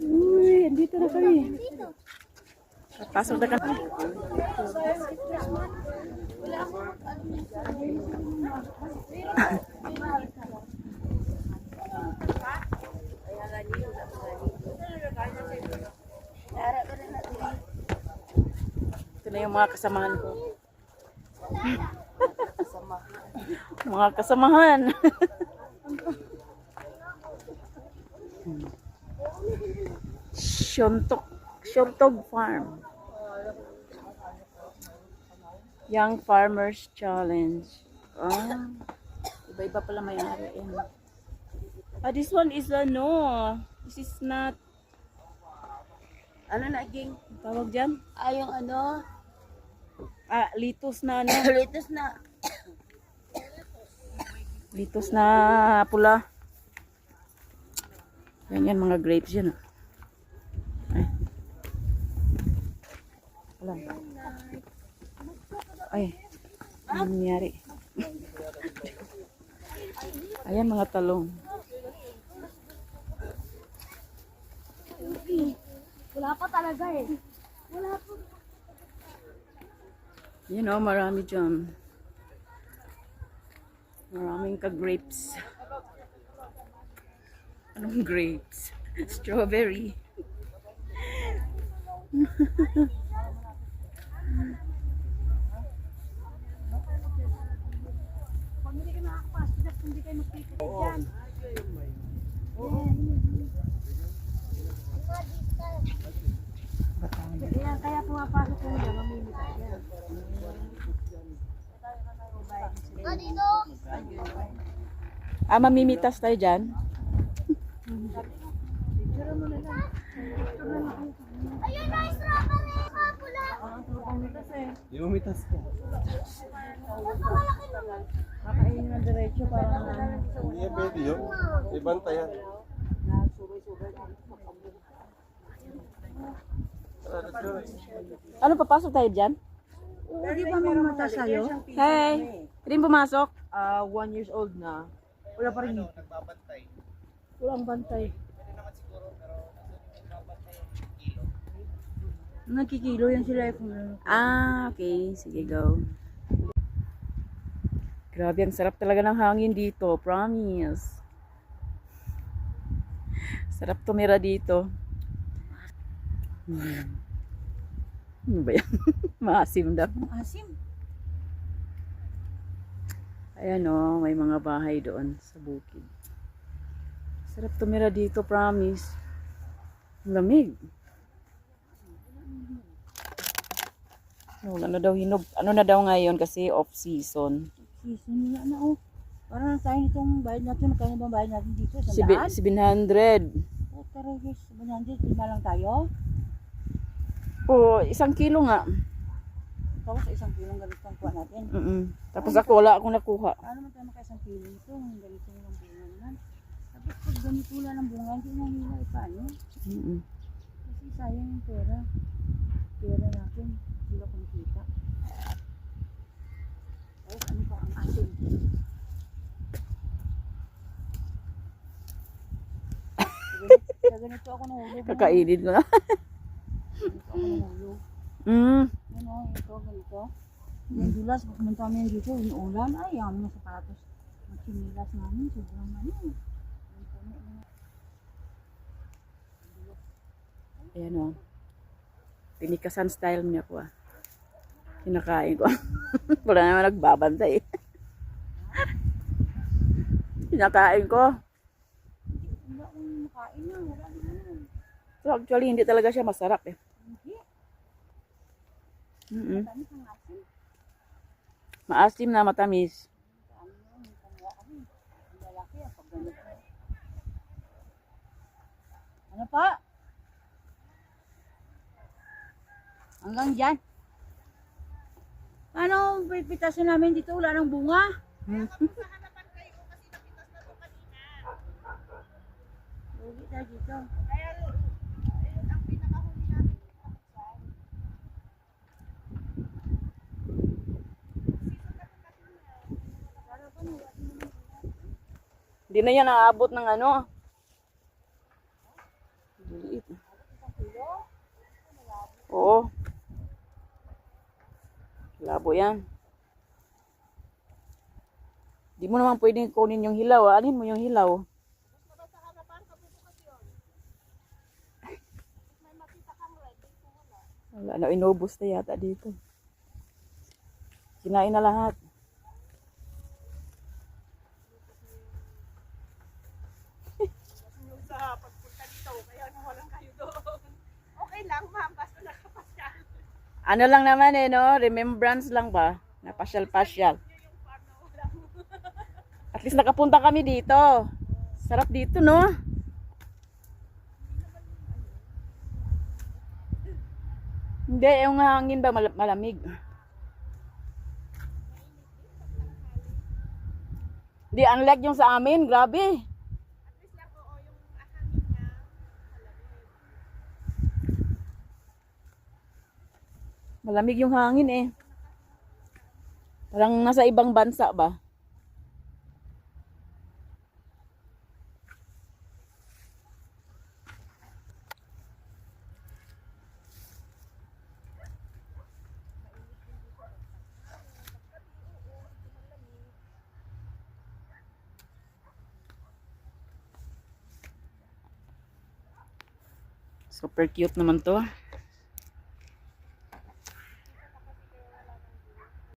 Uy, andito na kami. Pasok na kami. Ito na yung mga kasamahan ko. Mga kasamahan. Siontog Farm. Young Farmers Challenge. Ah, iba-iba pala may-ari. This one is this is not, Ano naging? tawag dyan? Yung ano? Litos na Litos na. litos na pula. Yan mga grapes yan. Ay. Alam. Ay. Ano nangyari? Ayan mga talong. Wala pa talaga eh. Wala pa. Marami dyan. Maraming ka-grapes. Anong grapes? Strawberry. Pag hindi ka nakakapasok, hindi kayo magpipit dyan. Kaya pumapasok ko dyan, mamimita dyan. Mamimitas tayo dyan. Ayun na, strawberry! Pula! Di mo mitas ka. Napakalaki naman. Kakainin na diretso para Hindi pwede yun. Ibantayan. Ano, papasok tayo dyan? Pwede ba mamata sa'yo? Hey! Pwede pumasok? 1 years old na. Wala pa rin. Walang bantay. Nagkikilo yan sila. Okay. Sige, go. Grabe, ang sarap talaga ng hangin dito. Promise. Sarap tumira dito. Ano ba yan? Maasim daw. Asim. Ayan o, may mga bahay doon sa bukid. Sarap tumira dito, promise. Ang lamig. Wala na daw hinog. Ano na daw ngayon kasi off season. Season nila na oh. Parang tayo nitong bayad natin. Magkano bang bayad natin dito? 100? 700. Oh, tara guys. 100. 5 lang tayo. O, 1 kilo nga. Tapos 1 kilong ganito ang kuha natin. Tapos ako, wala akong nakuha. Paano man tayo maka 1 kilo ito? Ganito yung bunga naman. Tapos pag ganito lang ang bunga, hindi na hila. Paano? Kasi sayang yung pera. Pera natin. Sila kumikita. Tapos ano pa ang asin? Sa ganito ako nahulog. Kakainin ko na. Ganito ako nahulog. Ano, ito, ganito. Yung dulas, pumunta kami dito, yung ulan, ay, yung mga sapatos. Ang sinilas namin, sobrang ano. Ayan o. Tinikasan style niya ko Kinakain ko. Wala naman nagbabantay. Kinakain ko. Wala akong makain na, wala naman. So actually, hindi talaga siya masarap eh. Hindi, matamis ang asin. Maasim na matamis. Ano yun, yung kumuha kami. Ang lalaki, pag ganito. Ano pa? Hanggang dyan. Ano, pipitasin namin dito, wala nang bunga. Lugi tayo dito. Hindi na yan naabot ng ano. Liit. malabo yan. Di mo naman pwedeng kunin yung hilaw. Anin mo yung hilaw? Wala na, inubos na yata dito. Kinain na lahat. Yung sa pagpunta dito, kaya walang kayo doon. Okay lang, ma'am, basta nakapasyal. Ano lang naman no? Remembrance lang ba? Napasyal-pasyal. Yung farm na walang. At least nakapunta kami dito. Sarap dito, no? Hindi, yung hangin ba malamig? Hindi, unlike yung sa amin, grabe. At least lang, oo, yung hangin niya, Malamig yung hangin eh. Parang nasa ibang bansa ba? Super cute naman to.